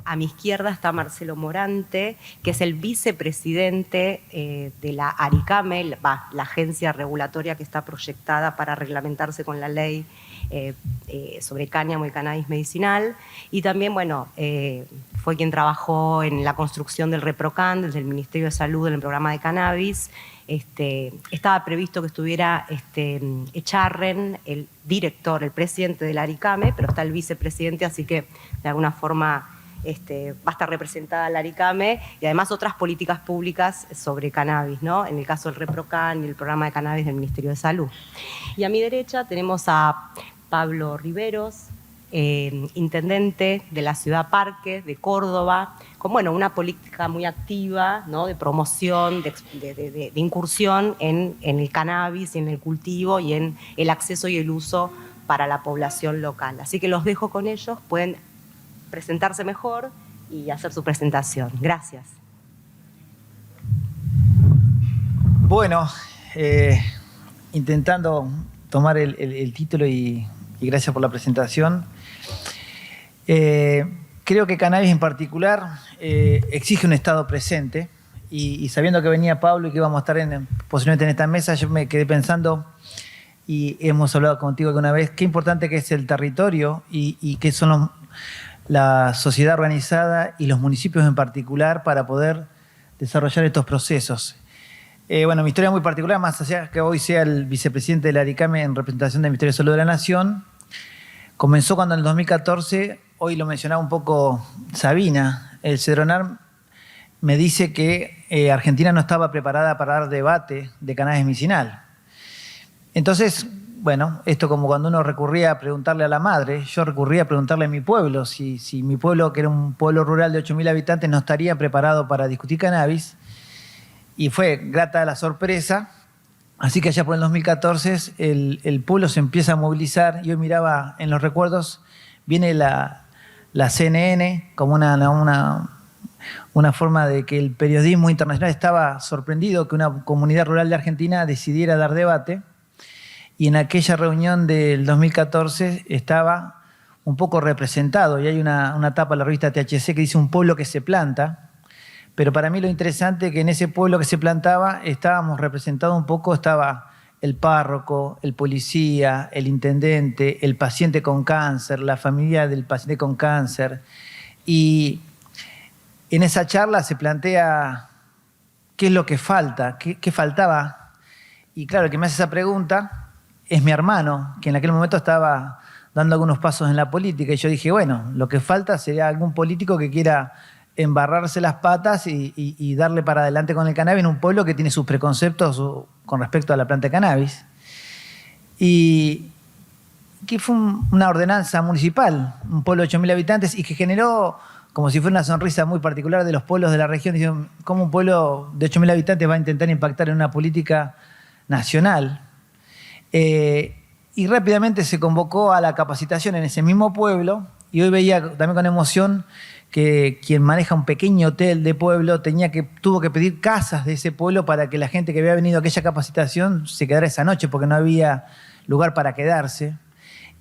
A mi izquierda está Marcelo Morante, que es el vicepresidente de la ARICAME, la agencia regulatoria que está proyectada para reglamentarse con la ley sobre cáñamo y cannabis medicinal. Y también, bueno, fue quien trabajó en la construcción del ReproCan, desde el Ministerio de Salud, en el programa de cannabis. Estaba previsto que estuviera Echarren, el director, el presidente de la ARICAME, pero está el vicepresidente, así que de alguna forma va a estar representada la ARICAME y además otras políticas públicas sobre cannabis, ¿no? En el caso del ReproCan y el programa de cannabis del Ministerio de Salud. Y a mi derecha tenemos a Pablo Riveros, intendente de la ciudad Parque, de Córdoba, con bueno, una política muy activa, ¿no? De promoción, de incursión en el cannabis y en el cultivo y en el acceso y el uso para la población local. Así que los dejo con ellos, pueden presentarse mejor y hacer su presentación. Gracias. Bueno, intentando tomar el título y gracias por la presentación. Creo que cannabis en particular exige un estado presente y sabiendo que venía Pablo y que íbamos a estar posiblemente en esta mesa, yo me quedé pensando y hemos hablado contigo alguna vez, qué importante que es el territorio y qué son la sociedad organizada y los municipios en particular para poder desarrollar estos procesos. Bueno, mi historia es muy particular, más allá que hoy sea el vicepresidente de la ARICAME en representación del Ministerio de Salud de la Nación. Comenzó cuando en el 2014, hoy lo mencionaba un poco Sabina, el Cedronar me dice que Argentina no estaba preparada para dar debate de cannabis medicinal. Entonces, bueno, esto como cuando uno recurría a preguntarle a la madre, yo recurría a preguntarle a mi pueblo, si mi pueblo, que era un pueblo rural de 8.000 habitantes, no estaría preparado para discutir cannabis. Y fue grata la sorpresa. Así que allá por el 2014 el pueblo se empieza a movilizar. Yo miraba en los recuerdos, viene la CNN como una forma de que el periodismo internacional estaba sorprendido que una comunidad rural de Argentina decidiera dar debate. Y en aquella reunión del 2014 estaba un poco representado. Y hay una tapa en la revista THC que dice un pueblo que se planta. Pero para mí lo interesante es que en ese pueblo que se plantaba estábamos representados un poco, estaba el párroco, el policía, el intendente, el paciente con cáncer, la familia del paciente con cáncer. Y en esa charla se plantea qué es lo que falta, qué faltaba. Y claro, el que me hace esa pregunta es mi hermano, que en aquel momento estaba dando algunos pasos en la política. Y yo dije, bueno, lo que falta sería algún político que quiera embarrarse las patas y darle para adelante con el cannabis en un pueblo que tiene sus preconceptos con respecto a la planta de cannabis. Y que fue una ordenanza municipal, un pueblo de 8.000 habitantes y que generó como si fuera una sonrisa muy particular de los pueblos de la región. Dicen, ¿cómo un pueblo de 8.000 habitantes va a intentar impactar en una política nacional? Y rápidamente se convocó a la capacitación en ese mismo pueblo y hoy veía también con emoción que quien maneja un pequeño hotel de pueblo tuvo que pedir casas de ese pueblo para que la gente que había venido a aquella capacitación se quedara esa noche porque no había lugar para quedarse.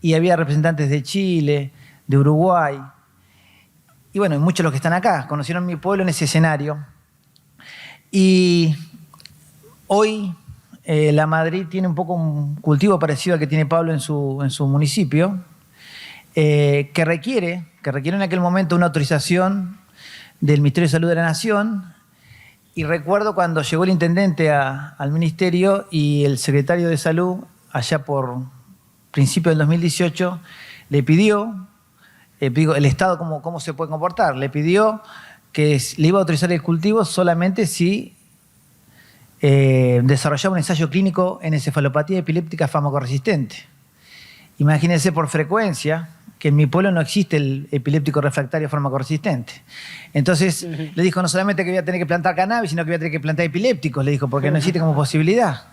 Y había representantes de Chile, de Uruguay. Y bueno, muchos de los que están acá conocieron mi pueblo en ese escenario. Y hoy la Madrid tiene un poco un cultivo parecido al que tiene Pablo en su municipio, que requiere en aquel momento una autorización del Ministerio de Salud de la Nación. Y recuerdo cuando llegó el intendente al ministerio y el secretario de Salud, allá por principios del 2018, le pidió, el Estado cómo se puede comportar, le pidió que le iba a autorizar el cultivo solamente si desarrollaba un ensayo clínico en encefalopatía epiléptica farmacoresistente. Imagínense por frecuencia que en mi pueblo no existe el epiléptico refractario farmacoresistente. Entonces le dijo no solamente que voy a tener que plantar cannabis, sino que voy a tener que plantar epilépticos, le dijo, porque no existe como posibilidad.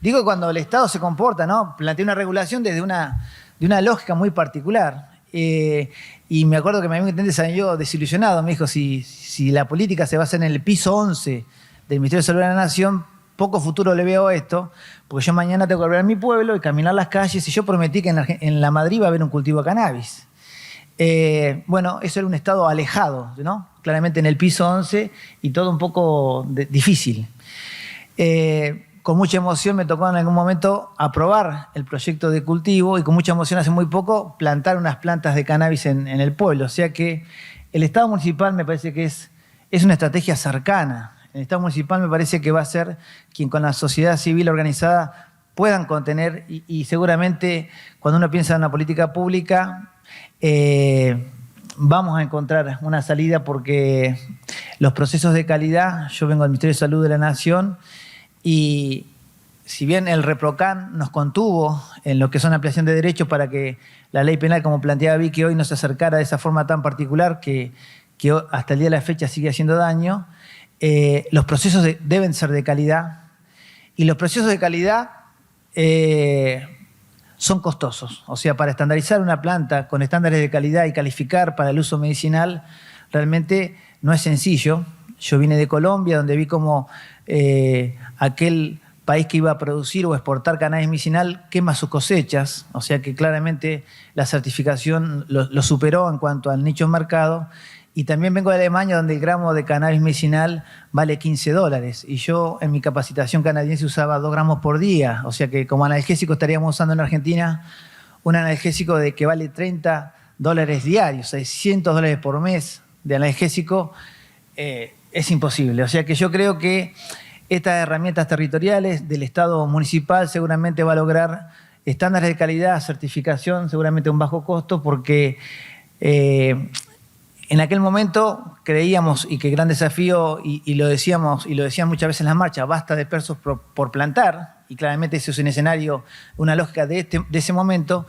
Digo, cuando el Estado se comporta, ¿no? Plantea una regulación desde de una lógica muy particular. Y me acuerdo que mi amigo intendente salió desilusionado, me dijo, si la política se basa en el piso 11 del Ministerio de Salud de la Nación, poco futuro le veo a esto, porque yo mañana tengo que volver a mi pueblo y caminar las calles, y yo prometí que en la Madrid va a haber un cultivo de cannabis. Bueno, eso era un estado alejado, ¿no? Claramente en el piso 11 y todo un poco difícil. Con mucha emoción me tocó en algún momento aprobar el proyecto de cultivo y con mucha emoción hace muy poco plantar unas plantas de cannabis en el pueblo. O sea que el Estado municipal me parece que es una estrategia cercana. El Estado municipal me parece que va a ser quien con la sociedad civil organizada puedan contener y seguramente cuando uno piensa en una política pública vamos a encontrar una salida porque los procesos de calidad, yo vengo del Ministerio de Salud de la Nación y si bien el ReproCan nos contuvo en lo que son ampliación de derechos para que la ley penal, como planteaba Vicky, hoy no se acercara de esa forma tan particular que hasta el día de la fecha sigue haciendo daño, los procesos deben ser de calidad y los procesos de calidad son costosos. O sea, para estandarizar una planta con estándares de calidad y calificar para el uso medicinal realmente no es sencillo. Yo vine de Colombia, donde vi cómo aquel país que iba a producir o exportar cannabis medicinal quema sus cosechas, o sea que claramente la certificación lo superó en cuanto al nicho de mercado. Y también vengo de Alemania, donde el gramo de cannabis medicinal vale $15. Y yo en mi capacitación canadiense usaba 2 gramos por día. O sea que como analgésico estaríamos usando en Argentina un analgésico que vale $30 diarios, $600 por mes de analgésico. Es imposible. O sea que yo creo que estas herramientas territoriales del Estado municipal seguramente va a lograr estándares de calidad, certificación, seguramente a un bajo costo, porque en aquel momento creíamos, y que gran desafío, y lo decíamos, y lo decían muchas veces en las marchas, basta de persos por plantar, y claramente ese es un escenario, una lógica de ese momento.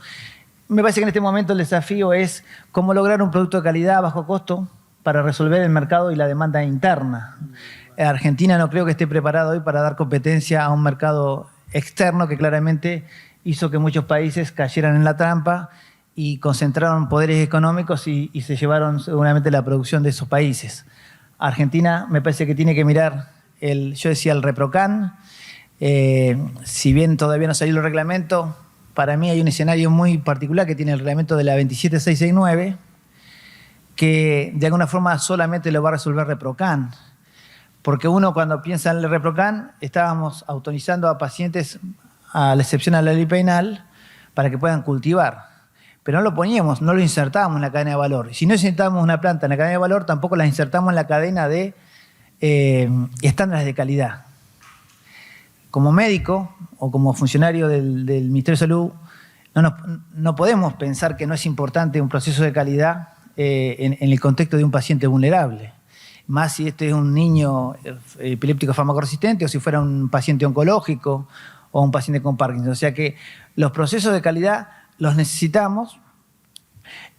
Me parece que en este momento el desafío es cómo lograr un producto de calidad a bajo costo para resolver el mercado y la demanda interna. Argentina no creo que esté preparado hoy para dar competencia a un mercado externo que claramente hizo que muchos países cayeran en la trampa y concentraron poderes económicos y se llevaron seguramente la producción de esos países. Argentina me parece que tiene que mirar, yo decía el ReproCan, si bien todavía no salió el reglamento, para mí hay un escenario muy particular que tiene el reglamento de la 27669, que de alguna forma solamente lo va a resolver ReproCan. Porque uno cuando piensa en el ReproCan, estábamos autorizando a pacientes, a la excepción a la ley penal, para que puedan cultivar. Pero no lo poníamos, no lo insertábamos en la cadena de valor. Si no insertábamos una planta en la cadena de valor, tampoco la insertamos en la cadena de estándares de calidad. Como médico o como funcionario del Ministerio de Salud, no podemos pensar que no es importante un proceso de calidad en el contexto de un paciente vulnerable. Más si este es un niño epiléptico farmacoresistente o si fuera un paciente oncológico o un paciente con Parkinson. O sea que los procesos de calidad los necesitamos,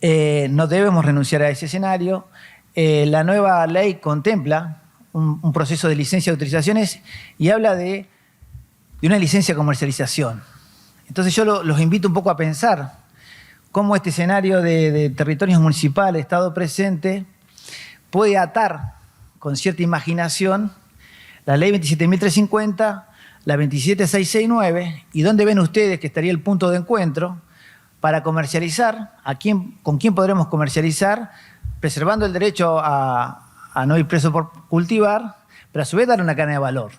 no debemos renunciar a ese escenario. La nueva ley contempla un proceso de licencia de autorizaciones y habla de una licencia de comercialización. Entonces yo los invito un poco a pensar cómo este escenario de territorios municipales, Estado presente, puede atar con cierta imaginación la ley 27.350, la 27.669, y dónde ven ustedes que estaría el punto de encuentro para comercializar, con quién podremos comercializar, preservando el derecho a no ir preso por cultivar, pero a su vez dar una cadena de valor.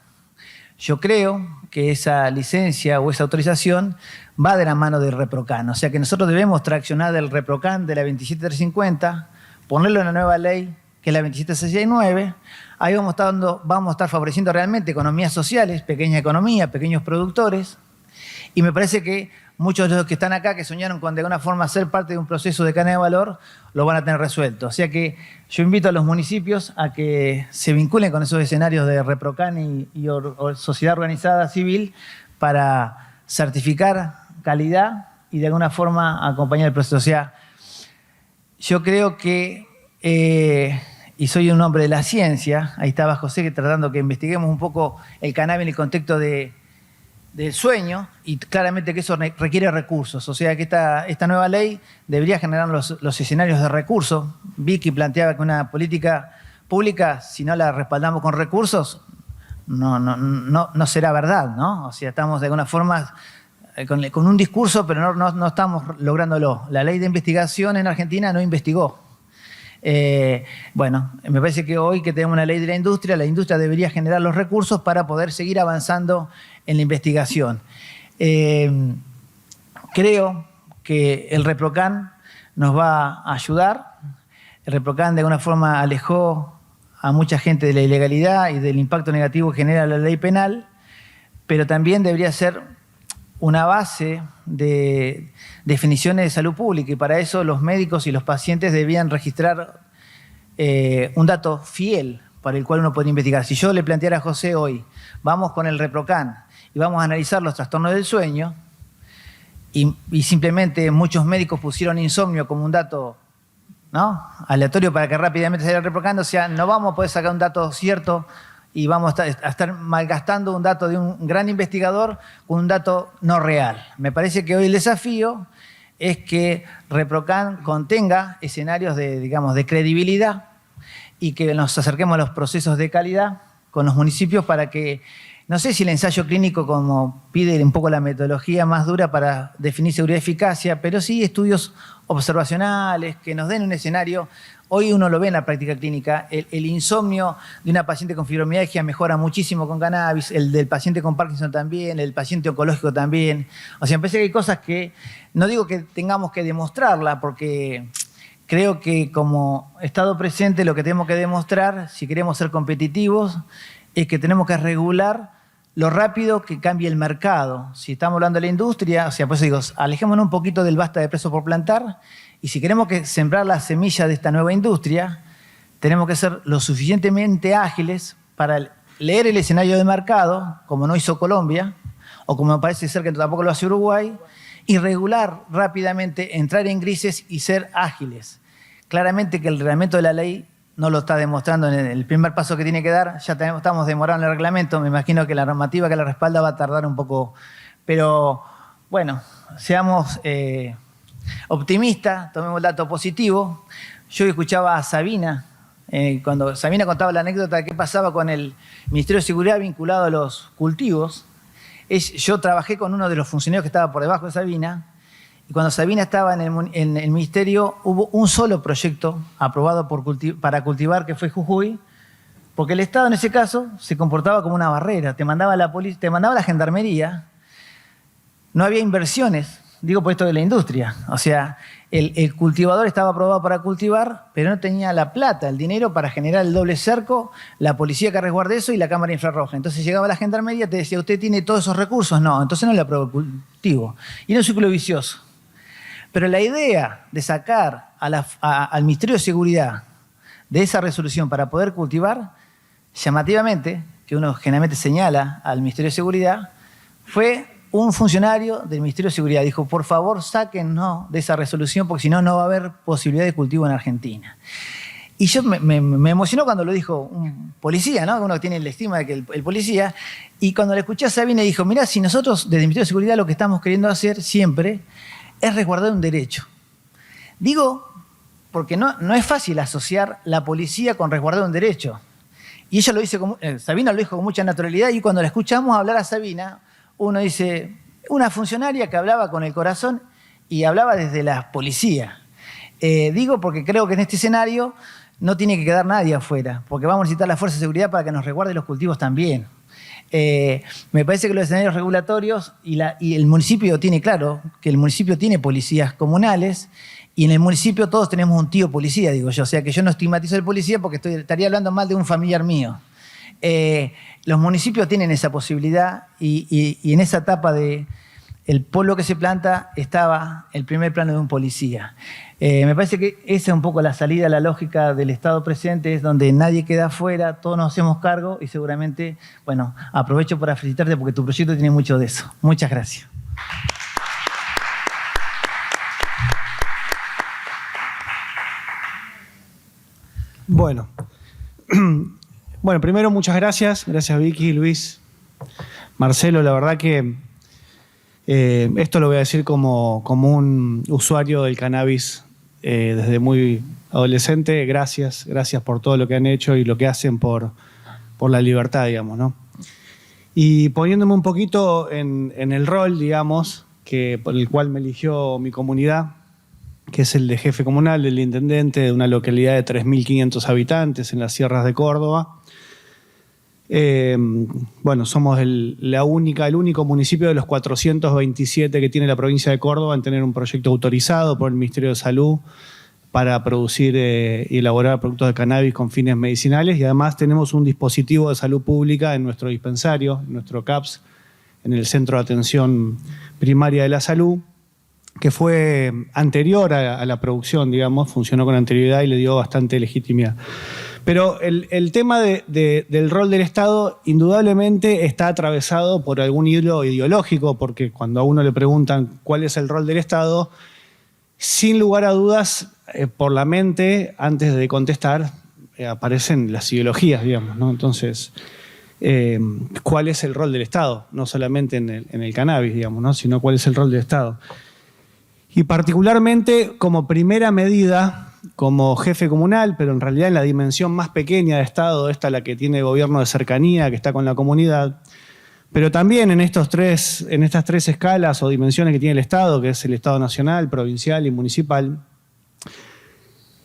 Yo creo que esa licencia o esa autorización va de la mano del ReproCan, o sea que nosotros debemos traccionar del ReproCan de la 27.350, ponerlo en la nueva ley, que es la 27.669, ahí vamos a estar favoreciendo realmente economías sociales, pequeña economía, pequeños productores, y me parece que muchos de los que están acá, que soñaron con de alguna forma ser parte de un proceso de cadena de valor, lo van a tener resuelto. O sea que yo invito a los municipios a que se vinculen con esos escenarios de ReproCan y sociedad organizada civil para certificar calidad y de alguna forma acompañar el proceso. O sea, yo creo que, y soy un hombre de la ciencia, ahí estaba José tratando que investiguemos un poco el cannabis en el contexto del sueño, y claramente que eso requiere recursos. O sea que esta nueva ley debería generar los escenarios de recursos. Vicky planteaba que una política pública, si no la respaldamos con recursos, no será verdad, ¿no? O sea, estamos de alguna forma con un discurso, pero no estamos lográndolo. La ley de investigación en Argentina no investigó. Bueno, me parece que hoy que tenemos una ley de la industria debería generar los recursos para poder seguir avanzando en la investigación. Creo que el ReproCan nos va a ayudar. El ReproCan de alguna forma alejó a mucha gente de la ilegalidad y del impacto negativo que genera la ley penal, pero también debería ser una base de definiciones de salud pública, y para eso los médicos y los pacientes debían registrar un dato fiel para el cual uno puede investigar. Si yo le planteara a José hoy, vamos con el ReproCan y vamos a analizar los trastornos del sueño, y simplemente muchos médicos pusieron insomnio como un dato, ¿no?, aleatorio para que rápidamente saliera el ReproCan, o sea, no vamos a poder sacar un dato cierto y vamos a estar malgastando un dato de un gran investigador con un dato no real. Me parece que hoy el desafío es que ReproCan contenga escenarios de credibilidad y que nos acerquemos a los procesos de calidad con los municipios para que, no sé si el ensayo clínico, como pide un poco la metodología más dura para definir seguridad y eficacia, pero sí estudios observacionales que nos den un escenario. Hoy uno lo ve en la práctica clínica, el insomnio de una paciente con fibromialgia mejora muchísimo con cannabis, el del paciente con Parkinson también, el paciente oncológico también. O sea, me parece que hay cosas que, no digo que tengamos que demostrarla, porque creo que como Estado presente lo que tenemos que demostrar, si queremos ser competitivos, es que tenemos que regular lo rápido que cambie el mercado. Si estamos hablando de la industria, o sea, pues digo, alejémonos un poquito del basta de preso por plantar, y si queremos sembrar la semilla de esta nueva industria, tenemos que ser lo suficientemente ágiles para leer el escenario de mercado, como no hizo Colombia, o como me parece ser que tampoco lo hace Uruguay, y regular rápidamente, entrar en grises y ser ágiles. Claramente que el reglamento de la ley no lo está demostrando en el primer paso que tiene que dar. Ya estamos demorados en el reglamento. Me imagino que la normativa que la respalda va a tardar un poco. Pero, bueno, seamos optimistas, tomemos el dato positivo. Yo escuchaba a Sabina, cuando Sabina contaba la anécdota de qué pasaba con el Ministerio de Seguridad vinculado a los cultivos. Yo trabajé con uno de los funcionarios que estaba por debajo de Sabina, y cuando Sabina estaba en el ministerio hubo un solo proyecto aprobado para cultivar, que fue Jujuy, porque el Estado en ese caso se comportaba como una barrera, te mandaba la policía, te mandaba la gendarmería, no había inversiones, digo por esto de la industria, o sea, el cultivador estaba aprobado para cultivar, pero no tenía la plata, el dinero para generar el doble cerco, la policía que resguarde eso y la cámara infrarroja. Entonces llegaba la gendarmería y te decía, ¿usted tiene todos esos recursos? No, entonces no le aprobó el cultivo. Y era un círculo vicioso. Pero la idea de sacar al Ministerio de Seguridad de esa resolución para poder cultivar, llamativamente, que uno generalmente señala al Ministerio de Seguridad, fue un funcionario del Ministerio de Seguridad. Dijo, por favor, sáquennos de esa resolución porque si no, no va a haber posibilidad de cultivo en Argentina. Y yo me emocionó cuando lo dijo un policía, ¿no? Uno tiene la estima de que el policía. Y cuando le escuché a Sabina, dijo, mirá, si nosotros desde el Ministerio de Seguridad lo que estamos queriendo hacer siempre es resguardar un derecho. Digo, porque no es fácil asociar la policía con resguardar un derecho. Y ella lo dice, Sabina lo dijo con mucha naturalidad, y cuando la escuchamos hablar a Sabina, uno dice, una funcionaria que hablaba con el corazón y hablaba desde la policía. Digo porque creo que en este escenario no tiene que quedar nadie afuera, porque vamos a necesitar la fuerza de seguridad para que nos resguarde los cultivos también. Me parece que los escenarios regulatorios y el municipio tiene claro que el municipio tiene policías comunales, y en el municipio todos tenemos un tío policía, digo yo. O sea que yo no estigmatizo al policía porque estaría hablando mal de un familiar mío. Los municipios tienen esa posibilidad, y en esa etapa del pueblo que se planta estaba el primer plano de un policía. Me parece que esa es un poco la salida, la lógica del Estado presente, es donde nadie queda afuera, todos nos hacemos cargo, y seguramente, bueno, aprovecho para felicitarte porque tu proyecto tiene mucho de eso. Muchas gracias. Bueno, primero muchas gracias. Gracias Vicky, Luis, Marcelo. La verdad que esto lo voy a decir como un usuario del cannabis desde muy adolescente. Gracias por todo lo que han hecho y lo que hacen por la libertad, digamos, ¿no? Y poniéndome un poquito en el rol, digamos, por el cual me eligió mi comunidad, que es el de jefe comunal, del intendente de una localidad de 3.500 habitantes en las sierras de Córdoba. Bueno, somos el único municipio de los 427 que tiene la provincia de Córdoba en tener un proyecto autorizado por el Ministerio de Salud para producir y elaborar productos de cannabis con fines medicinales, y además tenemos un dispositivo de salud pública en nuestro dispensario, en nuestro CAPS, en el Centro de Atención Primaria de la Salud, que fue anterior a la producción, digamos, funcionó con anterioridad y le dio bastante legitimidad. Pero el tema del rol del Estado indudablemente está atravesado por algún hilo ideológico, porque cuando a uno le preguntan cuál es el rol del Estado, sin lugar a dudas, por la mente, antes de contestar, aparecen las ideologías, digamos, ¿no? Entonces, ¿cuál es el rol del Estado? No solamente en el cannabis, digamos, ¿no? Sino cuál es el rol del Estado. Y particularmente, como primera medida, como jefe comunal, pero en realidad en la dimensión más pequeña de Estado, esta la que tiene gobierno de cercanía, que está con la comunidad, pero también en estas tres escalas o dimensiones que tiene el Estado, que es el Estado nacional, provincial y municipal,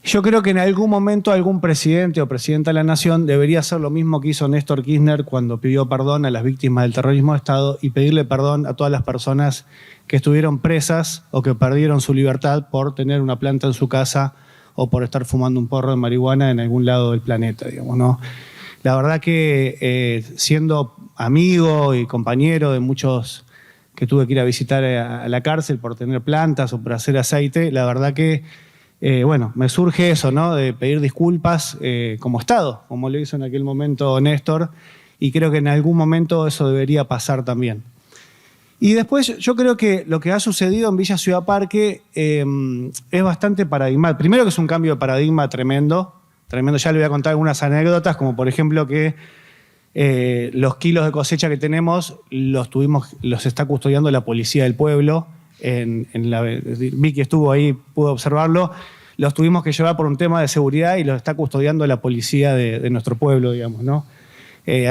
yo creo que en algún momento algún presidente o presidenta de la Nación debería hacer lo mismo que hizo Néstor Kirchner cuando pidió perdón a las víctimas del terrorismo de Estado y pedirle perdón a todas las personas que estuvieron presas o que perdieron su libertad por tener una planta en su casa o por estar fumando un porro de marihuana en algún lado del planeta, digamos, ¿no? La verdad que siendo amigo y compañero de muchos que tuve que ir a visitar a la cárcel por tener plantas o por hacer aceite, la verdad que, bueno, me surge eso, ¿no? De pedir disculpas como Estado, como lo hizo en aquel momento Néstor, y creo que en algún momento eso debería pasar también. Y después yo creo que lo que ha sucedido en Villa Ciudad Parque es bastante paradigmático. Primero que es un cambio de paradigma tremendo, ya le voy a contar algunas anécdotas, como por ejemplo que los kilos de cosecha que tenemos los está custodiando la policía del pueblo. Vicky estuvo ahí, pudo observarlo. Los tuvimos que llevar por un tema de seguridad y los está custodiando la policía de nuestro pueblo, digamos, ¿no?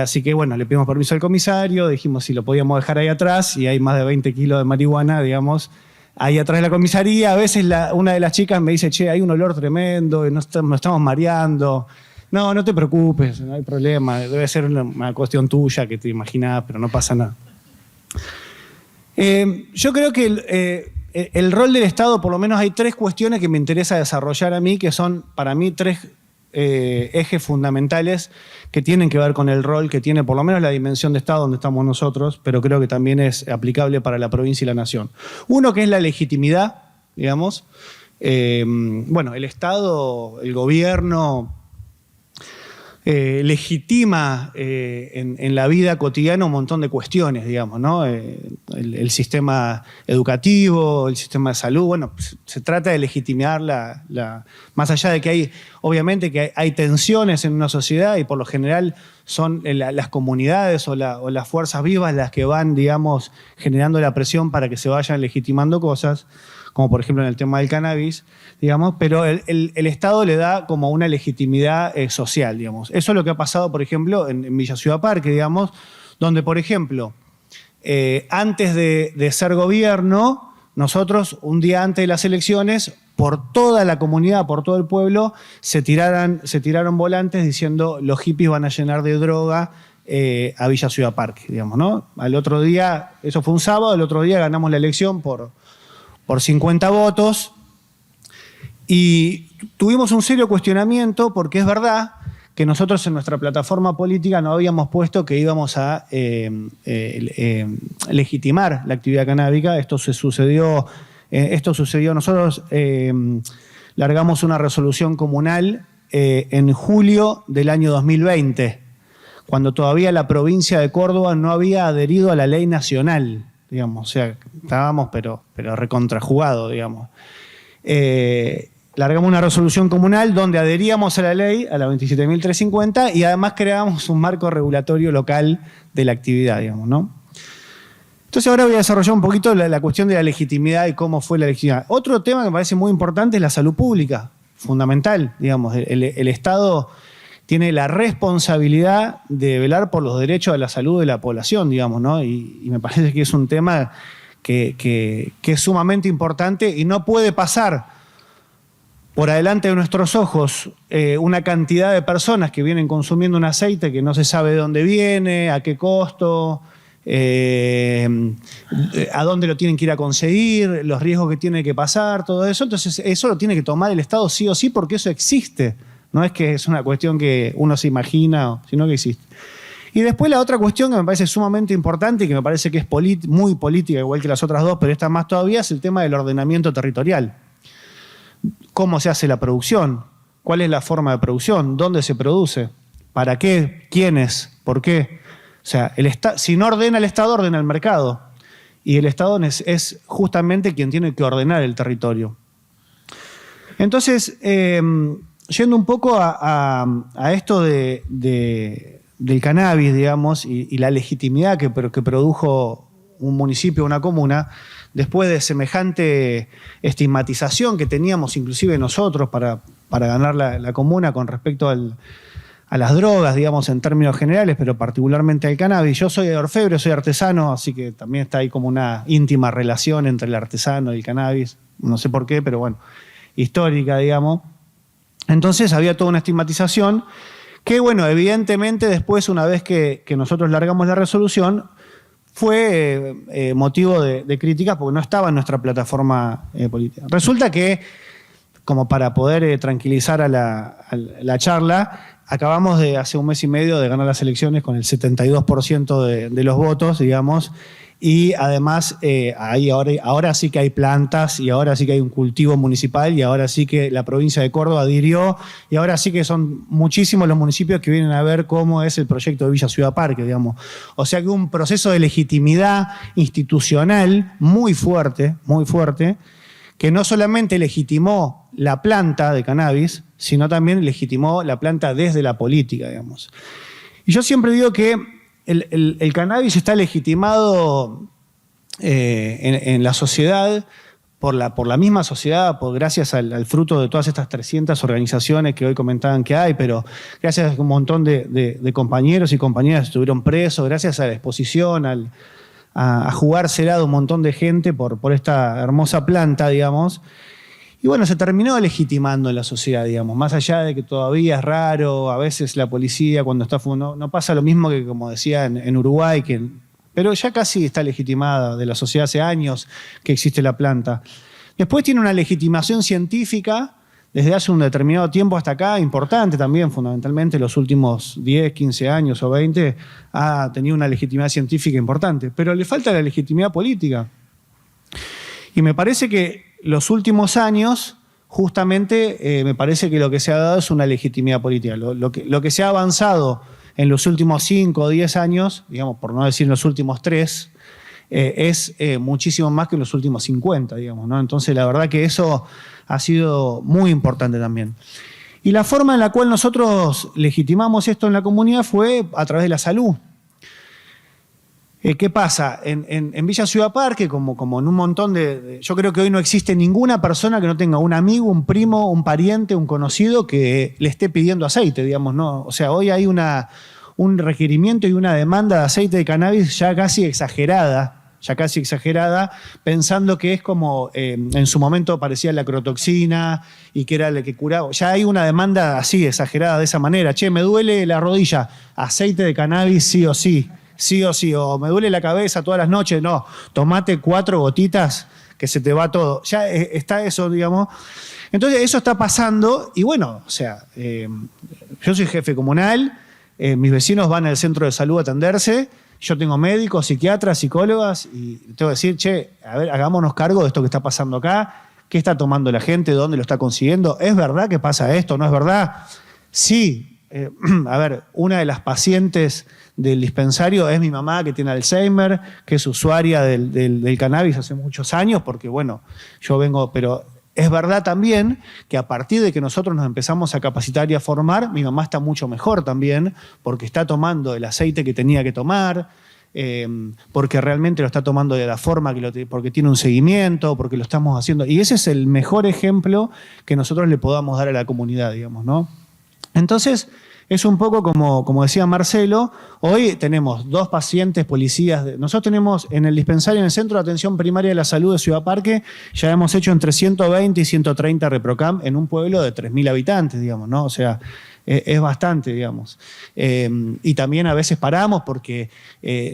Así que, bueno, le pedimos permiso al comisario, dijimos si lo podíamos dejar ahí atrás y hay más de 20 kilos de marihuana, digamos, ahí atrás de la comisaría. A veces una de las chicas me dice, che, hay un olor tremendo, nos estamos mareando. No, no te preocupes, no hay problema, debe ser una cuestión tuya que te imaginás, pero no pasa nada. Yo creo que el rol del Estado, por lo menos hay tres cuestiones que me interesa desarrollar a mí, que son para mí tres ejes fundamentales que tienen que ver con el rol que tiene por lo menos la dimensión de Estado donde estamos nosotros, pero creo que también es aplicable para la provincia y la nación. Uno que es la legitimidad, digamos. Bueno, el Estado, el gobierno, legitima en la vida cotidiana un montón de cuestiones, digamos, ¿no? El sistema educativo, el sistema de salud, bueno, se trata de legitimar más allá de que hay, obviamente que hay tensiones en una sociedad y por lo general son las comunidades o las fuerzas vivas las que van, digamos, generando la presión para que se vayan legitimando cosas, como por ejemplo en el tema del cannabis, digamos, pero el Estado le da como una legitimidad social, digamos. Eso es lo que ha pasado, por ejemplo, en Villa Ciudad Parque, digamos, donde, por ejemplo, antes de ser gobierno, nosotros, un día antes de las elecciones, por toda la comunidad, por todo el pueblo, se tiraron volantes diciendo los hippies van a llenar de droga a Villa Ciudad Parque, digamos, ¿no? Al otro día, eso fue un sábado, al otro día ganamos la elección por 50 votos y tuvimos un serio cuestionamiento porque es verdad que nosotros en nuestra plataforma política no habíamos puesto que íbamos a legitimar la actividad canábica. Esto sucedió, nosotros largamos una resolución comunal en julio del año 2020, cuando todavía la provincia de Córdoba no había adherido a la ley nacional. Digamos, o sea, estábamos pero recontrajugados, digamos. Largamos una resolución comunal donde adheríamos a la ley, a la 27.350, y además creábamos un marco regulatorio local de la actividad, digamos, ¿no? Entonces ahora voy a desarrollar un poquito la cuestión de la legitimidad y cómo fue la legitimidad. Otro tema que me parece muy importante es la salud pública, fundamental, digamos. El Estado tiene la responsabilidad de velar por los derechos a la salud de la población, digamos, ¿no? Y me parece que es un tema que es sumamente importante y no puede pasar por adelante de nuestros ojos una cantidad de personas que vienen consumiendo un aceite que no se sabe de dónde viene, a qué costo, a dónde lo tienen que ir a conseguir, los riesgos que tiene que pasar, todo eso. Entonces eso lo tiene que tomar el Estado sí o sí porque eso existe. No es que es una cuestión que uno se imagina, sino que existe. Y después la otra cuestión que me parece sumamente importante y que me parece que es muy política, igual que las otras dos, pero esta más todavía, es el tema del ordenamiento territorial. ¿Cómo se hace la producción? ¿Cuál es la forma de producción? ¿Dónde se produce? ¿Para qué? ¿Quiénes? ¿Por qué? O sea, si no ordena el Estado, ordena el mercado. Y el Estado es justamente quien tiene que ordenar el territorio. Entonces, yendo un poco a esto del cannabis, digamos, y la legitimidad que produjo un municipio, una comuna, después de semejante estigmatización que teníamos inclusive nosotros para ganar la comuna con respecto a las drogas, digamos, en términos generales, pero particularmente al cannabis. Yo soy orfebre, soy artesano, así que también está ahí como una íntima relación entre el artesano y el cannabis, no sé por qué, pero bueno, histórica, digamos. Entonces había toda una estigmatización que, bueno, evidentemente después, una vez que nosotros largamos la resolución, fue motivo de críticas porque no estaba en nuestra plataforma política. Resulta que, como para poder tranquilizar a la charla, acabamos de hace un mes y medio de ganar las elecciones con el 72% de los votos, digamos, y además ahí ahora sí que hay plantas y ahora sí que hay un cultivo municipal y ahora sí que la provincia de Córdoba adhirió y ahora sí que son muchísimos los municipios que vienen a ver cómo es el proyecto de Villa Ciudad Parque, digamos. O sea que un proceso de legitimidad institucional muy fuerte, que no solamente legitimó la planta de cannabis, sino también legitimó la planta desde la política, digamos. Y yo siempre digo que el cannabis está legitimado en la sociedad, por la misma sociedad, gracias al fruto de todas estas 300 organizaciones que hoy comentaban que hay, pero gracias a un montón de compañeros y compañeras que estuvieron presos, gracias a la exposición, a jugársela de un montón de gente por esta hermosa planta, digamos. Y bueno, se terminó legitimando en la sociedad, digamos, más allá de que todavía es raro, a veces la policía cuando está fumando, no pasa lo mismo que como decía en Uruguay, pero ya casi está legitimada de la sociedad, hace años que existe la planta. Después tiene una legitimación científica desde hace un determinado tiempo hasta acá, importante también, fundamentalmente los últimos 10, 15 años o 20, ha tenido una legitimidad científica importante, pero le falta la legitimidad política. Y me parece que los últimos años, justamente, me parece que lo que se ha dado es una legitimidad política. Lo que se ha avanzado en los últimos 5 o 10 años, digamos, por no decir en los últimos 3, es muchísimo más que en los últimos 50, digamos, ¿no? Entonces, la verdad que eso ha sido muy importante también. Y la forma en la cual nosotros legitimamos esto en la comunidad fue a través de la salud. ¿Qué pasa? En Villa Ciudad Parque, como en un montón yo creo que hoy no existe ninguna persona que no tenga un amigo, un primo, un pariente, un conocido que le esté pidiendo aceite, digamos, ¿no? O sea, hoy hay un requerimiento y una demanda de aceite de cannabis ya casi exagerada, pensando que es como en su momento parecía la crotoxina y que era la que curaba. Ya hay una demanda así, exagerada de esa manera. Che, me duele la rodilla, aceite de cannabis sí o sí. Sí o sí, o me duele la cabeza todas las noches, no, tomate 4 gotitas que se te va todo. Ya está eso, digamos. Entonces eso está pasando y bueno, o sea, yo soy jefe comunal, mis vecinos van al centro de salud a atenderse, yo tengo médicos, psiquiatras, psicólogas y tengo que decir, che, a ver, hagámonos cargo de esto que está pasando acá, qué está tomando la gente, dónde lo está consiguiendo, ¿es verdad que pasa esto? ¿No es verdad? Sí. A ver, una de las pacientes del dispensario es mi mamá que tiene Alzheimer, que es usuaria del cannabis hace muchos años, porque bueno, yo vengo, pero es verdad también que a partir de que nosotros nos empezamos a capacitar y a formar, mi mamá está mucho mejor también, porque está tomando el aceite que tenía que tomar, porque realmente lo está tomando de la forma, porque tiene un seguimiento, porque lo estamos haciendo. Y ese es el mejor ejemplo que nosotros le podamos dar a la comunidad, digamos, ¿no? Entonces, es un poco como decía Marcelo, hoy tenemos 2 pacientes policías. Nosotros tenemos en el dispensario, en el Centro de Atención Primaria de la Salud de Ciudad Parque, ya hemos hecho entre 120 y 130 ReproCam en un pueblo de 3.000 habitantes, digamos, ¿no? O sea, es bastante, digamos. Y también a veces paramos porque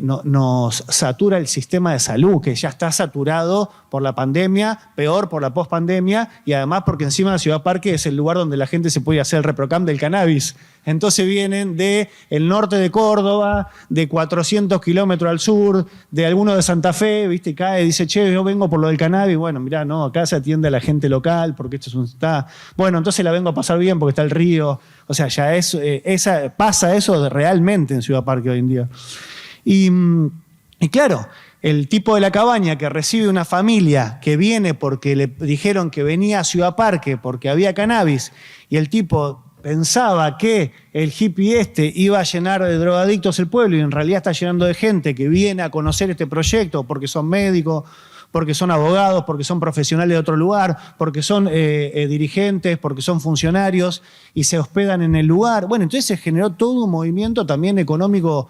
nos satura el sistema de salud, que ya está saturado por la pandemia, peor por la pospandemia, y además porque encima de Ciudad Parque es el lugar donde la gente se puede hacer el ReproCam del cannabis. Entonces vienen del norte de Córdoba, de 400 kilómetros al sur, de alguno de Santa Fe, ¿viste? Cae y dice, che, yo vengo por lo del cannabis. Bueno, mirá, no, acá se atiende a la gente local porque esto es un... Bueno, entonces la vengo a pasar bien porque está el río. O sea, ya es, pasa eso realmente en Ciudad Parque hoy en día. Y claro, el tipo de la cabaña que recibe una familia que viene porque le dijeron que venía a Ciudad Parque porque había cannabis y el tipo pensaba que el hippie iba a llenar de drogadictos el pueblo y en realidad está llenando de gente que viene a conocer este proyecto porque son médicos, porque son abogados, porque son profesionales de otro lugar, porque son dirigentes, porque son funcionarios y se hospedan en el lugar. Bueno, entonces se generó todo un movimiento también económico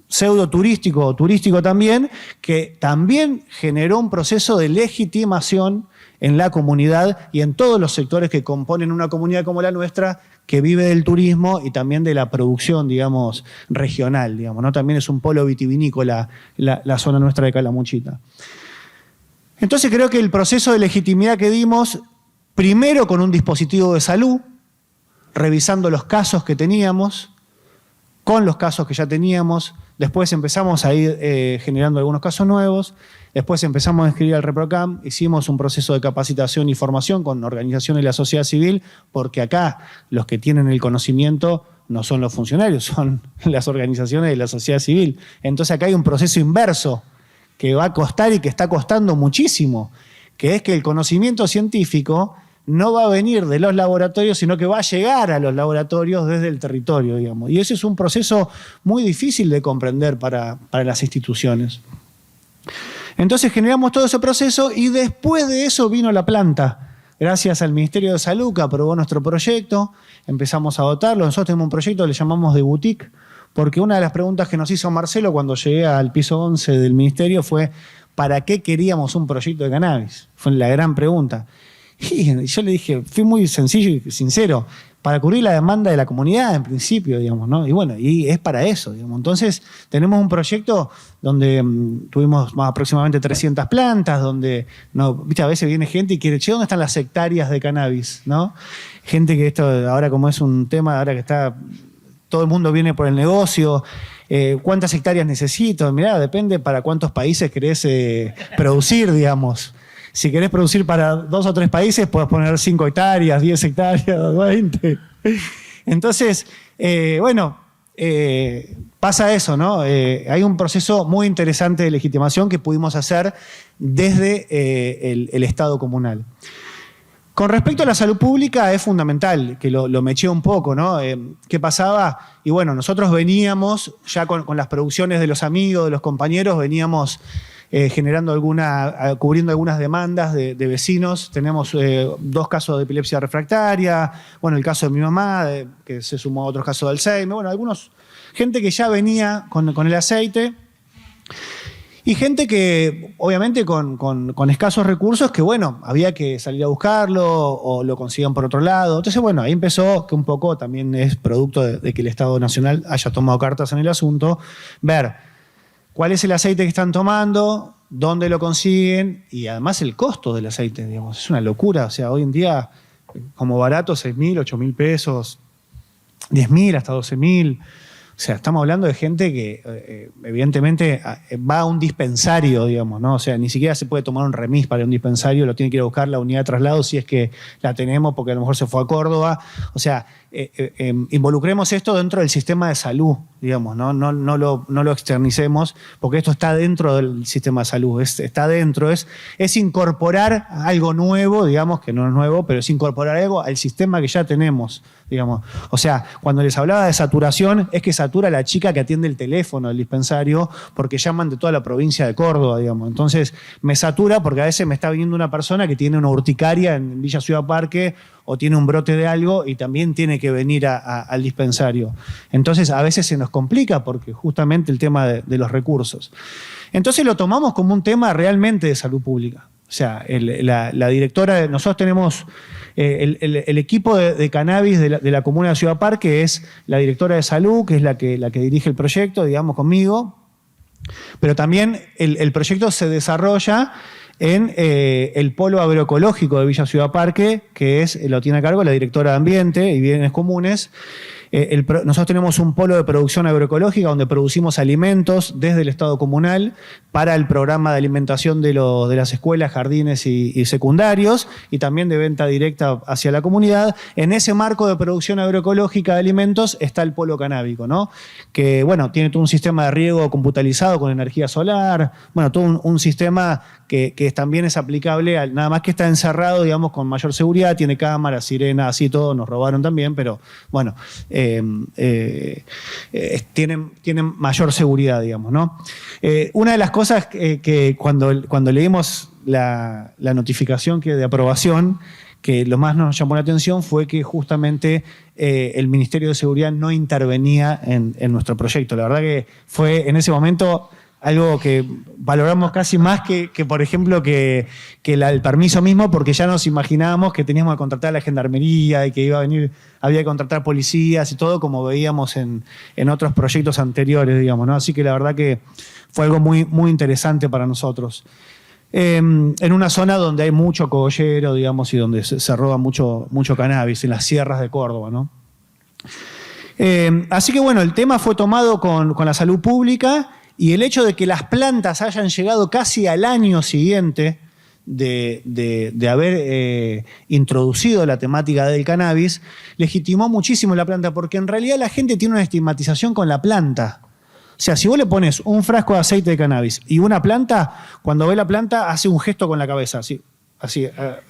pseudo turístico también, que también generó un proceso de legitimación en la comunidad y en todos los sectores que componen una comunidad como la nuestra, que vive del turismo y también de la producción, digamos, regional, digamos, ¿no? También es un polo vitivinícola la zona nuestra de Calamuchita. Entonces creo que el proceso de legitimidad que dimos, primero con un dispositivo de salud, revisando los casos que teníamos, con los casos que ya teníamos, después empezamos a ir generando algunos casos nuevos, después empezamos a inscribir al ReproCam, hicimos un proceso de capacitación y formación con organizaciones de la sociedad civil, porque acá los que tienen el conocimiento no son los funcionarios, son las organizaciones de la sociedad civil. Entonces acá hay un proceso inverso que va a costar y que está costando muchísimo, que es que el conocimiento científico no va a venir de los laboratorios, sino que va a llegar a los laboratorios desde el territorio, digamos. Y ese es un proceso muy difícil de comprender para las instituciones. Entonces generamos todo ese proceso y después de eso vino la planta. Gracias al Ministerio de Salud que aprobó nuestro proyecto, empezamos a dotarlo. Nosotros tenemos un proyecto que le llamamos de boutique, porque una de las preguntas que nos hizo Marcelo cuando llegué al piso 11 del Ministerio fue ¿para qué queríamos un proyecto de cannabis? Fue la gran pregunta. Y yo le dije, fui muy sencillo y sincero, para cubrir la demanda de la comunidad en principio, digamos, ¿no? Y bueno, y es para eso, digamos. Entonces, tenemos un proyecto donde tuvimos aproximadamente 300 plantas, donde, no, viste, a veces viene gente y quiere, che, ¿dónde están las hectáreas de cannabis? ¿No? Gente que esto, ahora como es un tema, ahora que está, todo el mundo viene por el negocio, ¿cuántas hectáreas necesito? Mirá, depende para cuántos países querés producir, digamos. Si querés producir para 2 o 3 países, podés poner 5 hectáreas, 10 hectáreas, 20. Entonces, pasa eso, ¿no? Hay un proceso muy interesante de legitimación que pudimos hacer desde el Estado comunal. Con respecto a la salud pública, es fundamental, que lo meché un poco, ¿no? ¿Qué pasaba? Y bueno, nosotros veníamos, ya con las producciones de los amigos, de los compañeros, veníamos cubriendo algunas demandas de vecinos. Tenemos 2 casos de epilepsia refractaria, bueno, el caso de mi mamá, que se sumó a otros casos de Alzheimer, bueno, gente que ya venía con el aceite, y gente que, obviamente, con escasos recursos, que, bueno, había que salir a buscarlo o lo consigan por otro lado. Entonces, bueno, ahí empezó, que un poco también es producto de que el Estado Nacional haya tomado cartas en el asunto, ver cuál es el aceite que están tomando, dónde lo consiguen y además el costo del aceite, digamos. Es una locura. O sea, hoy en día, como barato, 6.000, 8.000 pesos, 10.000 hasta 12.000. O sea, estamos hablando de gente que evidentemente va a un dispensario, digamos, ¿no? O sea, ni siquiera se puede tomar un remis para un dispensario, lo tiene que ir a buscar la unidad de traslado si es que la tenemos, porque a lo mejor se fue a Córdoba. O sea, involucremos esto dentro del sistema de salud, digamos, ¿no? No lo externicemos, porque esto está dentro del sistema de salud, está dentro, es incorporar algo nuevo, digamos, que no es nuevo, pero es incorporar algo al sistema que ya tenemos, digamos. O sea, cuando les hablaba de saturación, es que satura la chica que atiende el teléfono del dispensario porque llaman de toda la provincia de Córdoba, digamos. Entonces me satura porque a veces me está viniendo una persona que tiene una urticaria en Villa Ciudad Parque o tiene un brote de algo y también tiene que venir al dispensario. Entonces a veces se nos complica porque justamente el tema de los recursos. Entonces lo tomamos como un tema realmente de salud pública. O sea, la directora, nosotros tenemos el equipo de cannabis de la comuna de Ciudad Parque, es la directora de salud, que es la que dirige el proyecto, digamos, conmigo. Pero también el proyecto se desarrolla en el polo agroecológico de Villa Ciudad Parque, que lo tiene a cargo la directora de Ambiente y Bienes Comunes. Nosotros tenemos un polo de producción agroecológica donde producimos alimentos desde el Estado comunal para el programa de alimentación de las escuelas, jardines y secundarios, y también de venta directa hacia la comunidad. En ese marco de producción agroecológica de alimentos está el polo canábico, ¿no? Que, bueno, tiene todo un sistema de riego computalizado con energía solar, bueno, todo un sistema que también es aplicable, nada más que está encerrado, digamos, con mayor seguridad, tiene cámaras, sirenas, así todo, nos robaron también, pero bueno, tienen mayor seguridad, digamos, ¿no? Una de las cosas que cuando leímos la notificación de aprobación, que lo más nos llamó la atención fue que justamente el Ministerio de Seguridad no intervenía en nuestro proyecto. La verdad que fue en ese momento algo que valoramos casi más que por ejemplo, que el permiso mismo, porque ya nos imaginábamos que teníamos que contratar a la gendarmería y que había que contratar policías y todo, como veíamos en otros proyectos anteriores, digamos, ¿no? Así que la verdad que fue algo muy, muy interesante para nosotros. En una zona donde hay mucho cogollero, digamos, y donde se roba mucho cannabis, en las sierras de Córdoba, ¿no? Así que bueno, el tema fue tomado con la salud pública. Y el hecho de que las plantas hayan llegado casi al año siguiente de haber introducido la temática del cannabis, legitimó muchísimo la planta, porque en realidad la gente tiene una estigmatización con la planta. O sea, si vos le pones un frasco de aceite de cannabis y una planta, cuando ve la planta hace un gesto con la cabeza, así,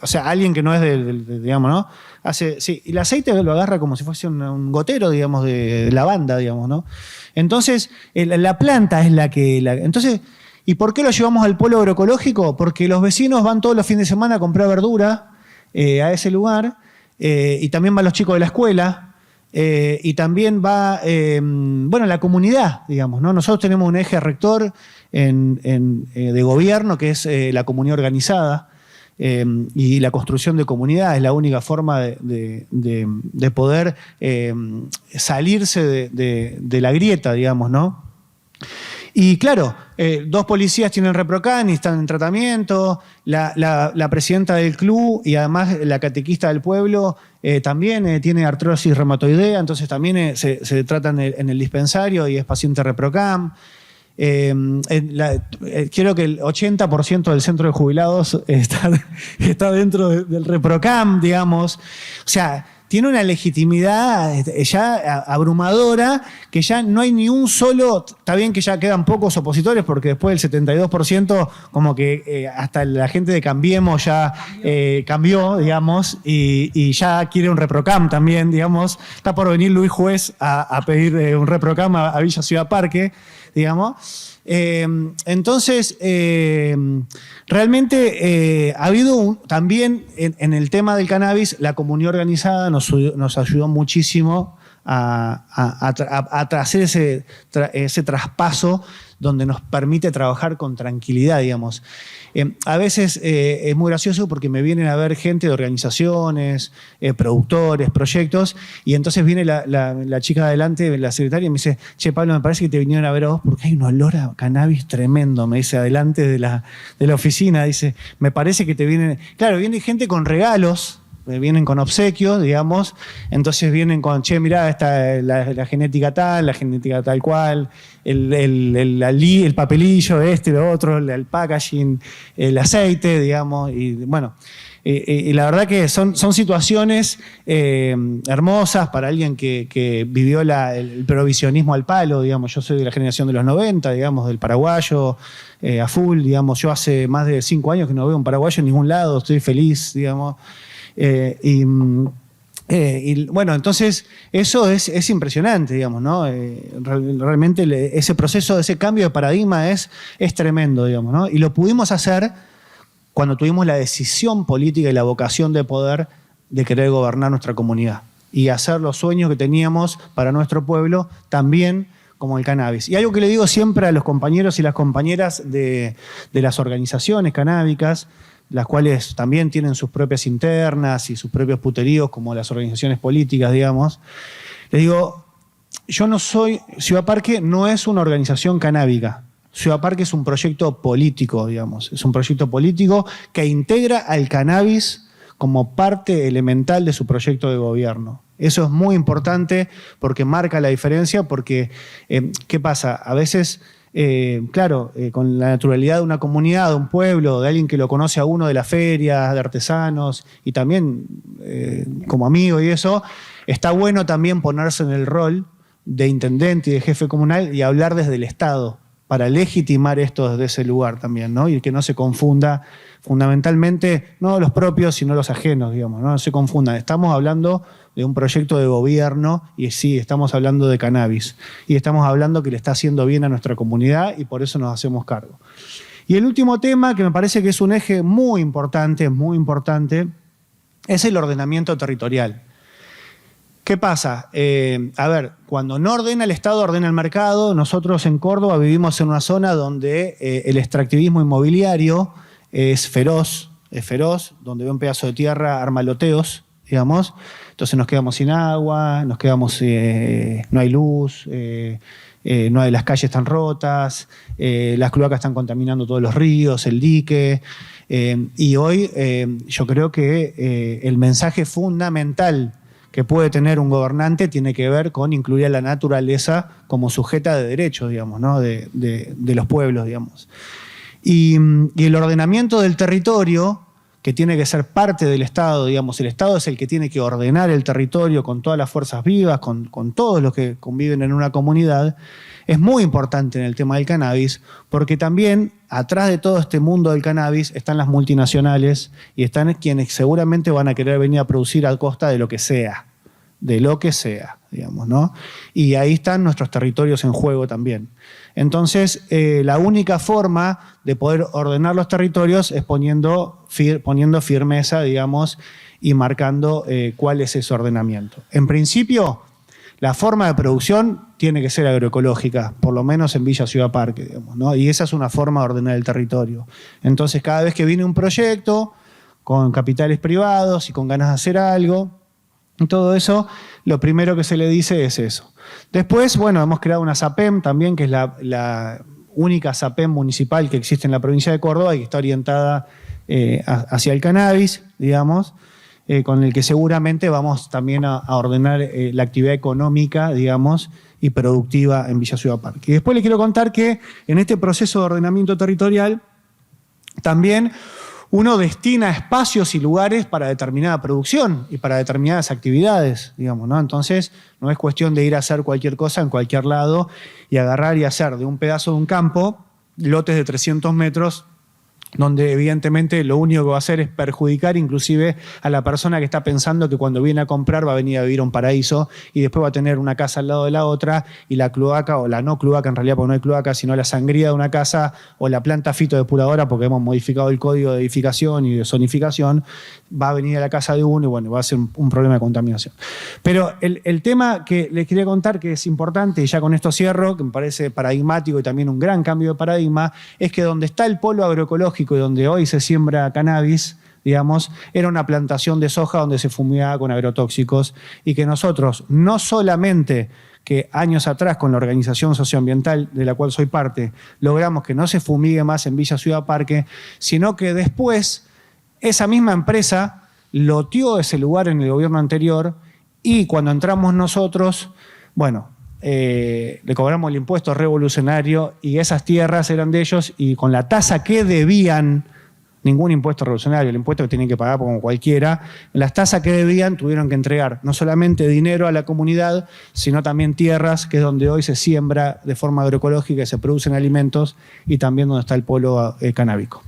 o sea, alguien que no es digamos, ¿no? Sí, y el aceite lo agarra como si fuese un gotero, digamos, de lavanda, digamos, ¿no? Entonces, la planta es la que... Entonces, ¿y por qué lo llevamos al polo agroecológico? Porque los vecinos van todos los fines de semana a comprar verdura a ese lugar, y también van los chicos de la escuela, y también va, la comunidad, digamos, ¿no? Nosotros tenemos un eje rector de gobierno, que es la comunidad organizada, y la construcción de comunidad es la única forma de poder salirse de la grieta, digamos, ¿no? Y claro, 2 policías tienen ReproCam y están en tratamiento, la presidenta del club y además la catequista del pueblo también tiene artrosis reumatoidea, entonces también se tratan en el dispensario y es paciente ReproCam. Quiero que el 80% del centro de jubilados está dentro del ReproCam, digamos. O sea, tiene una legitimidad ya abrumadora, que ya no hay ni un solo... Está bien que ya quedan pocos opositores, porque después del 72% como que hasta la gente de Cambiemos ya cambió, digamos, y ya quiere un ReproCam también, digamos. Está por venir Luis Juez a pedir un ReproCam a Villa Ciudad Parque, digamos. Entonces, realmente ha habido también en el tema del cannabis, la comunidad organizada nos ayudó muchísimo a hacer ese traspaso donde nos permite trabajar con tranquilidad, digamos. A veces es muy gracioso porque me vienen a ver gente de organizaciones, productores, proyectos, y entonces viene la chica de adelante, la secretaria, y me dice: che, Pablo, me parece que te vinieron a ver a vos porque hay un olor a cannabis tremendo, me dice, adelante de la oficina, dice, me parece que te vienen... Claro, viene gente con regalos, vienen con obsequios, digamos, entonces vienen con, che, mirá, está la genética tal cual, el papelillo, lo otro, el packaging, el aceite, digamos, y bueno, y la verdad que son situaciones hermosas para alguien que vivió el provisionismo al palo, digamos. Yo soy de la generación de los 90, digamos, del paraguayo a full, digamos. Yo hace más de 5 años que no veo un paraguayo en ningún lado, estoy feliz, digamos. Y bueno, entonces eso es impresionante, digamos, ¿no? Realmente ese proceso, ese cambio de paradigma es tremendo, digamos, ¿no? Y lo pudimos hacer cuando tuvimos la decisión política y la vocación de poder de querer gobernar nuestra comunidad y hacer los sueños que teníamos para nuestro pueblo también como el cannabis. Y algo que le digo siempre a los compañeros y las compañeras de las organizaciones canábicas, las cuales también tienen sus propias internas y sus propios puteríos, como las organizaciones políticas, digamos. Les digo, yo no soy... Ciudad Parque no es una organización canábica. Ciudad Parque es un proyecto político, digamos. Es un proyecto político que integra al cannabis como parte elemental de su proyecto de gobierno. Eso es muy importante porque marca la diferencia, porque, ¿qué pasa? A veces... con la naturalidad de una comunidad, de un pueblo, de alguien que lo conoce a uno de las ferias, de artesanos y también como amigo y eso, está bueno también ponerse en el rol de intendente y de jefe comunal y hablar desde el Estado para legitimar esto desde ese lugar también, ¿no? Y que no se confunda fundamentalmente, no los propios, sino los ajenos, digamos, no se confundan. Estamos hablando de un proyecto de gobierno y sí, estamos hablando de cannabis y estamos hablando que le está haciendo bien a nuestra comunidad y por eso nos hacemos cargo. Y el último tema, que me parece que es un eje muy importante, es el ordenamiento territorial. ¿Qué pasa? A ver, cuando no ordena el Estado, ordena el mercado. Nosotros en Córdoba vivimos en una zona donde el extractivismo inmobiliario es feroz, donde ve un pedazo de tierra, arma loteos, digamos. Entonces nos quedamos sin agua, no hay luz, las calles están rotas, las cloacas están contaminando todos los ríos, el dique. Y hoy yo creo que el mensaje fundamental que puede tener un gobernante tiene que ver con incluir a la naturaleza como sujeta de derechos, digamos, ¿no? de los pueblos, digamos. Y el ordenamiento del territorio, que tiene que ser parte del Estado, digamos, el Estado es el que tiene que ordenar el territorio con todas las fuerzas vivas, con todos los que conviven en una comunidad, es muy importante en el tema del cannabis, porque también atrás de todo este mundo del cannabis están las multinacionales y están quienes seguramente van a querer venir a producir a costa de lo que sea, digamos, ¿no? Y ahí están nuestros territorios en juego también. Entonces, la única forma de poder ordenar los territorios es poniendo firmeza, digamos, y marcando cuál es ese ordenamiento. En principio, la forma de producción tiene que ser agroecológica, por lo menos en Villa Ciudad Parque, digamos, ¿no? Y esa es una forma de ordenar el territorio. Entonces, cada vez que viene un proyecto con capitales privados y con ganas de hacer algo, todo eso, lo primero que se le dice es eso. Después, bueno, hemos creado una SAPEM también, que es la única SAPEM municipal que existe en la provincia de Córdoba y que está orientada hacia el cannabis, digamos, con el que seguramente vamos también a ordenar la actividad económica, digamos, y productiva en Villa Ciudad Parque. Y después les quiero contar que en este proceso de ordenamiento territorial también uno destina espacios y lugares para determinada producción y para determinadas actividades, digamos, ¿no? Entonces, no es cuestión de ir a hacer cualquier cosa en cualquier lado y agarrar y hacer de un pedazo de un campo lotes de 300 metros donde evidentemente lo único que va a hacer es perjudicar inclusive a la persona que está pensando que cuando viene a comprar va a venir a vivir a un paraíso y después va a tener una casa al lado de la otra y la cloaca, o la no cloaca en realidad porque no hay cloaca, sino la sangría de una casa o la planta fitodepuradora porque hemos modificado el código de edificación y de zonificación, va a venir a la casa de uno y bueno, va a ser un problema de contaminación. Pero el tema que les quería contar que es importante, y ya con esto cierro, que me parece paradigmático y también un gran cambio de paradigma, es que donde está el polo agroecológico y donde hoy se siembra cannabis, digamos, era una plantación de soja donde se fumigaba con agrotóxicos y que nosotros, no solamente que años atrás con la organización socioambiental de la cual soy parte, logramos que no se fumigue más en Villa Ciudad Parque, sino que después esa misma empresa loteó ese lugar en el gobierno anterior y cuando entramos nosotros, bueno, le cobramos el impuesto revolucionario y esas tierras eran de ellos y con la tasa que debían, ningún impuesto revolucionario, el impuesto que tienen que pagar como cualquiera, las tasas que debían tuvieron que entregar no solamente dinero a la comunidad, sino también tierras, que es donde hoy se siembra de forma agroecológica y se producen alimentos y también donde está el polo canábico.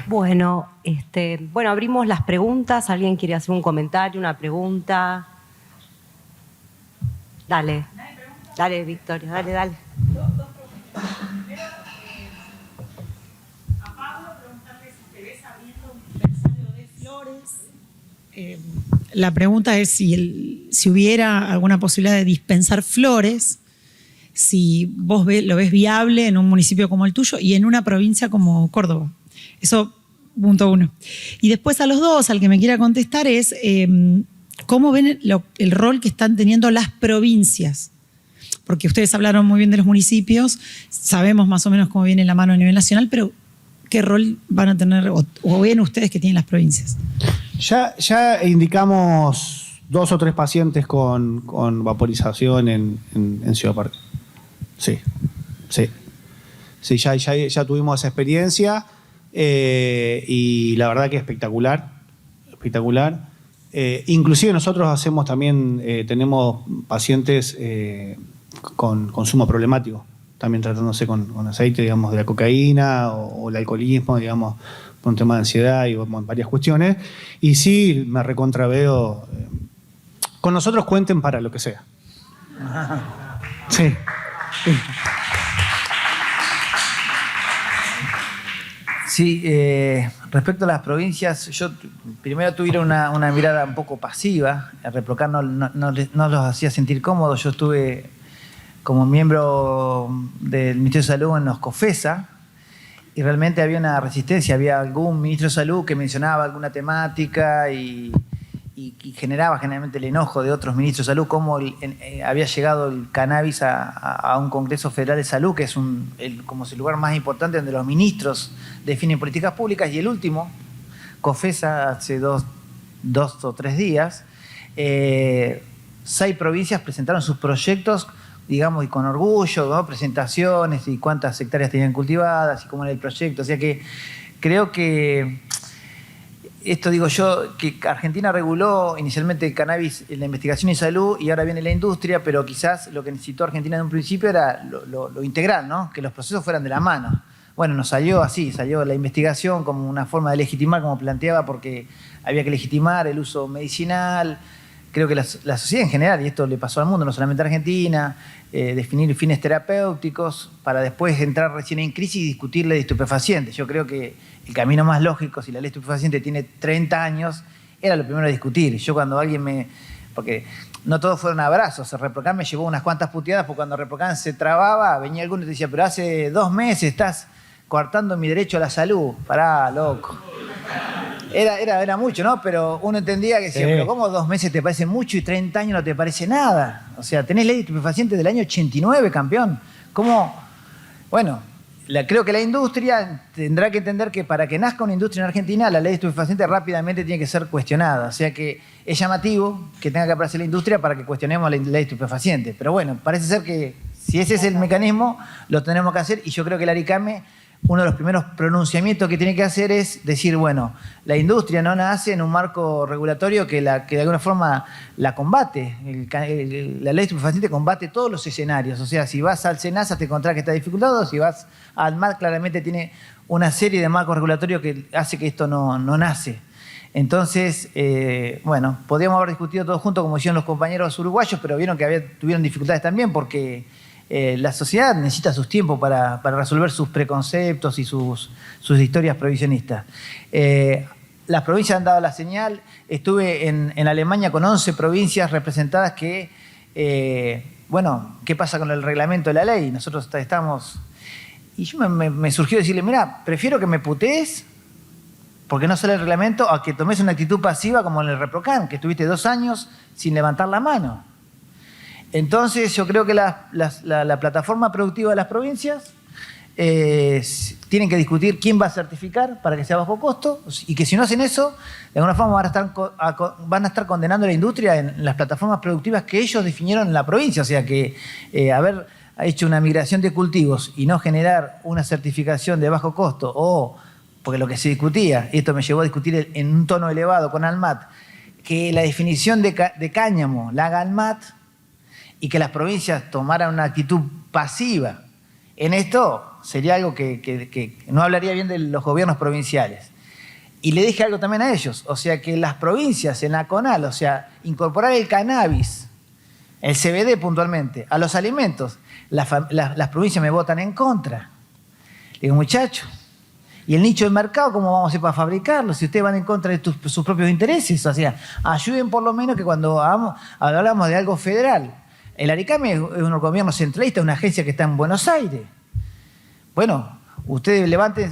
Bueno, abrimos las preguntas. ¿Alguien quiere hacer un comentario, una pregunta? Dale. Dale, Victoria, dale. A Pablo preguntarle si te ves abriendo un dispensario de flores. La pregunta es si hubiera alguna posibilidad de dispensar flores, si vos lo ves viable en un municipio como el tuyo y en una provincia como Córdoba. Eso, punto uno. Y después a los dos, al que me quiera contestar es cómo ven el rol que están teniendo las provincias. Porque ustedes hablaron muy bien de los municipios, sabemos más o menos cómo viene la mano a nivel nacional, pero ¿qué rol van a tener o ven ustedes que tienen las provincias? Ya indicamos 2 o 3 pacientes con vaporización en Ciudad Parque. Sí. Sí, ya tuvimos esa experiencia y la verdad que espectacular. Inclusive nosotros hacemos también, tenemos pacientes con consumo problemático, también tratándose con aceite, digamos, de la cocaína o el alcoholismo, digamos, por un tema de ansiedad y varias cuestiones. Y sí, me recontraveo. Con nosotros cuenten para lo que sea. Sí. Sí, respecto a las provincias, yo primero tuve una mirada un poco pasiva. El Reprocan no los hacía sentir cómodos. Yo estuve como miembro del Ministerio de Salud en los COFESA y realmente había una resistencia. Había algún ministro de Salud que mencionaba alguna temática y generaba generalmente el enojo de otros ministros de salud, cómo había llegado el cannabis a un Congreso Federal de Salud, que es como el lugar más importante donde los ministros definen políticas públicas, y el último, COFESA, hace dos o tres días, 6 provincias presentaron sus proyectos, digamos, y con orgullo, ¿no? Presentaciones y cuántas hectáreas tenían cultivadas y cómo era el proyecto. O sea que creo que esto digo yo, que Argentina reguló inicialmente el cannabis en la investigación y salud y ahora viene la industria, pero quizás lo que necesitó Argentina en un principio era lo integral, ¿no? Que los procesos fueran de la mano. Bueno, nos salió así, salió la investigación como una forma de legitimar, como planteaba, porque había que legitimar el uso medicinal. Creo que la sociedad en general, y esto le pasó al mundo, no solamente a Argentina, definir fines terapéuticos para después entrar recién en crisis y discutir ley de estupefacientes. Yo creo que el camino más lógico, si la ley de estupefacientes tiene 30 años, era lo primero a discutir. Yo cuando alguien porque no todos fueron abrazos, el Reprocan me llevó unas cuantas puteadas, porque cuando el Reprocan se trababa, venía alguno y te decía, pero hace 2 meses estás coartando mi derecho a la salud. Pará, loco. Era mucho, ¿no? Pero uno entendía que decía, sí, pero ¿cómo 2 meses te parece mucho y 30 años no te parece nada? O sea, tenés ley de estupefacientes del año 89, campeón. ¿Cómo? Bueno, creo que la industria tendrá que entender que para que nazca una industria en Argentina, la ley de estupefacientes rápidamente tiene que ser cuestionada. O sea que es llamativo que tenga que aparecer la industria para que cuestionemos la ley de estupefacientes. Pero bueno, parece ser que si ese es el mecanismo, lo tenemos que hacer, y yo creo que el ARICAME, uno de los primeros pronunciamientos que tiene que hacer es decir, bueno, la industria no nace en un marco regulatorio que de alguna forma la combate. La ley de estupefacientes combate todos los escenarios. O sea, si vas al SENASA te encontrás que está dificultado, si vas al MAT claramente tiene una serie de marcos regulatorios que hace que esto no nace. Entonces, bueno, podríamos haber discutido todos juntos como hicieron los compañeros uruguayos, pero vieron que tuvieron dificultades también porque la sociedad necesita sus tiempos para resolver sus preconceptos y sus historias provisionistas. Las provincias han dado la señal. Estuve en Alemania con 11 provincias representadas que, bueno, ¿qué pasa con el reglamento de la ley? Nosotros estamos... Y yo me surgió decirle, mira, prefiero que me putees porque no sale el reglamento a que tomes una actitud pasiva como en el Reprocan, que estuviste 2 años sin levantar la mano. Entonces yo creo que la plataforma productiva de las provincias tienen que discutir quién va a certificar para que sea bajo costo, y que si no hacen eso, de alguna forma van a estar condenando a la industria en las plataformas productivas que ellos definieron en la provincia. O sea que haber hecho una migración de cultivos y no generar una certificación de bajo costo, o porque lo que se discutía, y esto me llevó a discutir en un tono elevado con ANMAT, que la definición de cáñamo la haga ANMAT, y que las provincias tomaran una actitud pasiva en esto, sería algo que no hablaría bien de los gobiernos provinciales. Y le dije algo también a ellos, o sea, que las provincias en la CONAL, o sea, incorporar el cannabis, el CBD puntualmente, a los alimentos, las provincias me votan en contra. Le digo, muchachos, ¿y el nicho de mercado cómo vamos a hacer para fabricarlo? Si ustedes van en contra de sus propios intereses, o sea, ayuden por lo menos que cuando hablamos de algo federal. El ARICAME es un gobierno centralista, una agencia que está en Buenos Aires. Bueno, ustedes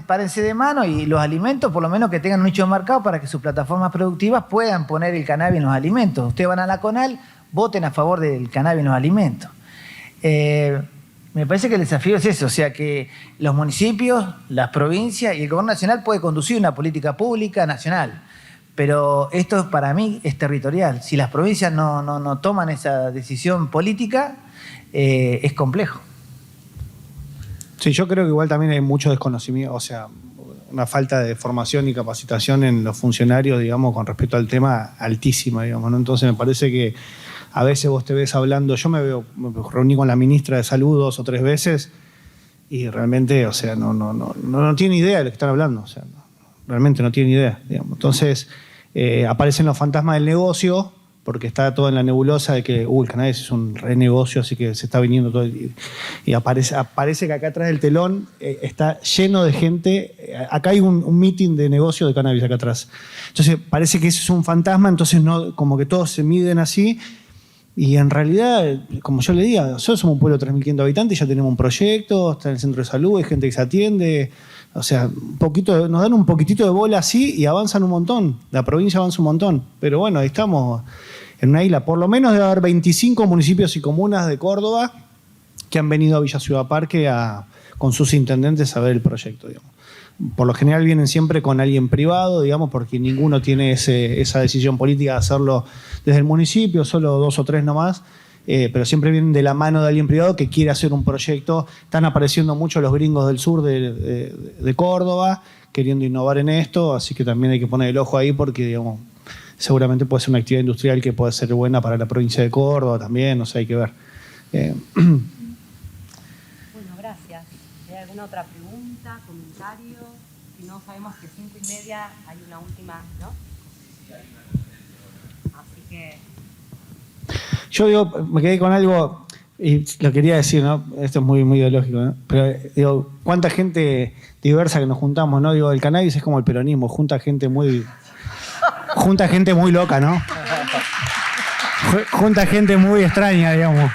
párense de mano y los alimentos, por lo menos que tengan un nicho de mercado para que sus plataformas productivas puedan poner el cannabis en los alimentos. Ustedes van a la CONAL, voten a favor del cannabis en los alimentos. Me parece que el desafío es eso, o sea que los municipios, las provincias y el gobierno nacional puede conducir una política pública nacional, pero esto para mí es territorial. Si las provincias no toman esa decisión política, es complejo. Sí, yo creo que igual también hay mucho desconocimiento, o sea, una falta de formación y capacitación en los funcionarios, digamos, con respecto al tema altísima, digamos, ¿no? Entonces me parece que a veces vos te ves hablando, me reuní con la ministra de Salud 2 o 3 veces y realmente, o sea, no tiene idea de lo que están hablando, o sea, realmente no tiene idea, digamos. Entonces aparecen los fantasmas del negocio, porque está todo en la nebulosa de que el cannabis es un re negocio, así que se está viniendo todo. Y aparece que acá atrás del telón está lleno de gente. Acá hay un meeting de negocio de cannabis acá atrás. Entonces parece que eso es un fantasma, entonces no, como que todos se miden así. Y en realidad, como yo le diga, nosotros somos un pueblo de 3.500 habitantes, ya tenemos un proyecto, está en el centro de salud, hay gente que se atiende. O sea, nos dan un poquitito de bola así y avanzan un montón. La provincia avanza un montón. Pero bueno, ahí estamos en una isla. Por lo menos debe haber 25 municipios y comunas de Córdoba que han venido a Villa Ciudad Parque con sus intendentes a ver el proyecto, digamos. Por lo general vienen siempre con alguien privado, digamos, porque ninguno tiene esa decisión política de hacerlo desde el municipio, solo 2 o 3 nomás. Pero siempre vienen de la mano de alguien privado que quiere hacer un proyecto. Están apareciendo mucho los gringos del sur de Córdoba queriendo innovar en esto, así que también hay que poner el ojo ahí porque, digamos, seguramente puede ser una actividad industrial que puede ser buena para la provincia de Córdoba también, o sea, hay que ver. Bueno, gracias. ¿Hay alguna otra pregunta, comentario? Si no, sabemos que 5:30 hay una última, ¿no? Así que... Yo digo, me quedé con algo, y lo quería decir, ¿no? Esto es muy, muy ideológico, ¿no? Pero digo, cuánta gente diversa que nos juntamos, ¿no? Digo, el cannabis es como el peronismo, junta gente muy loca, ¿no? Junta gente muy extraña, digamos.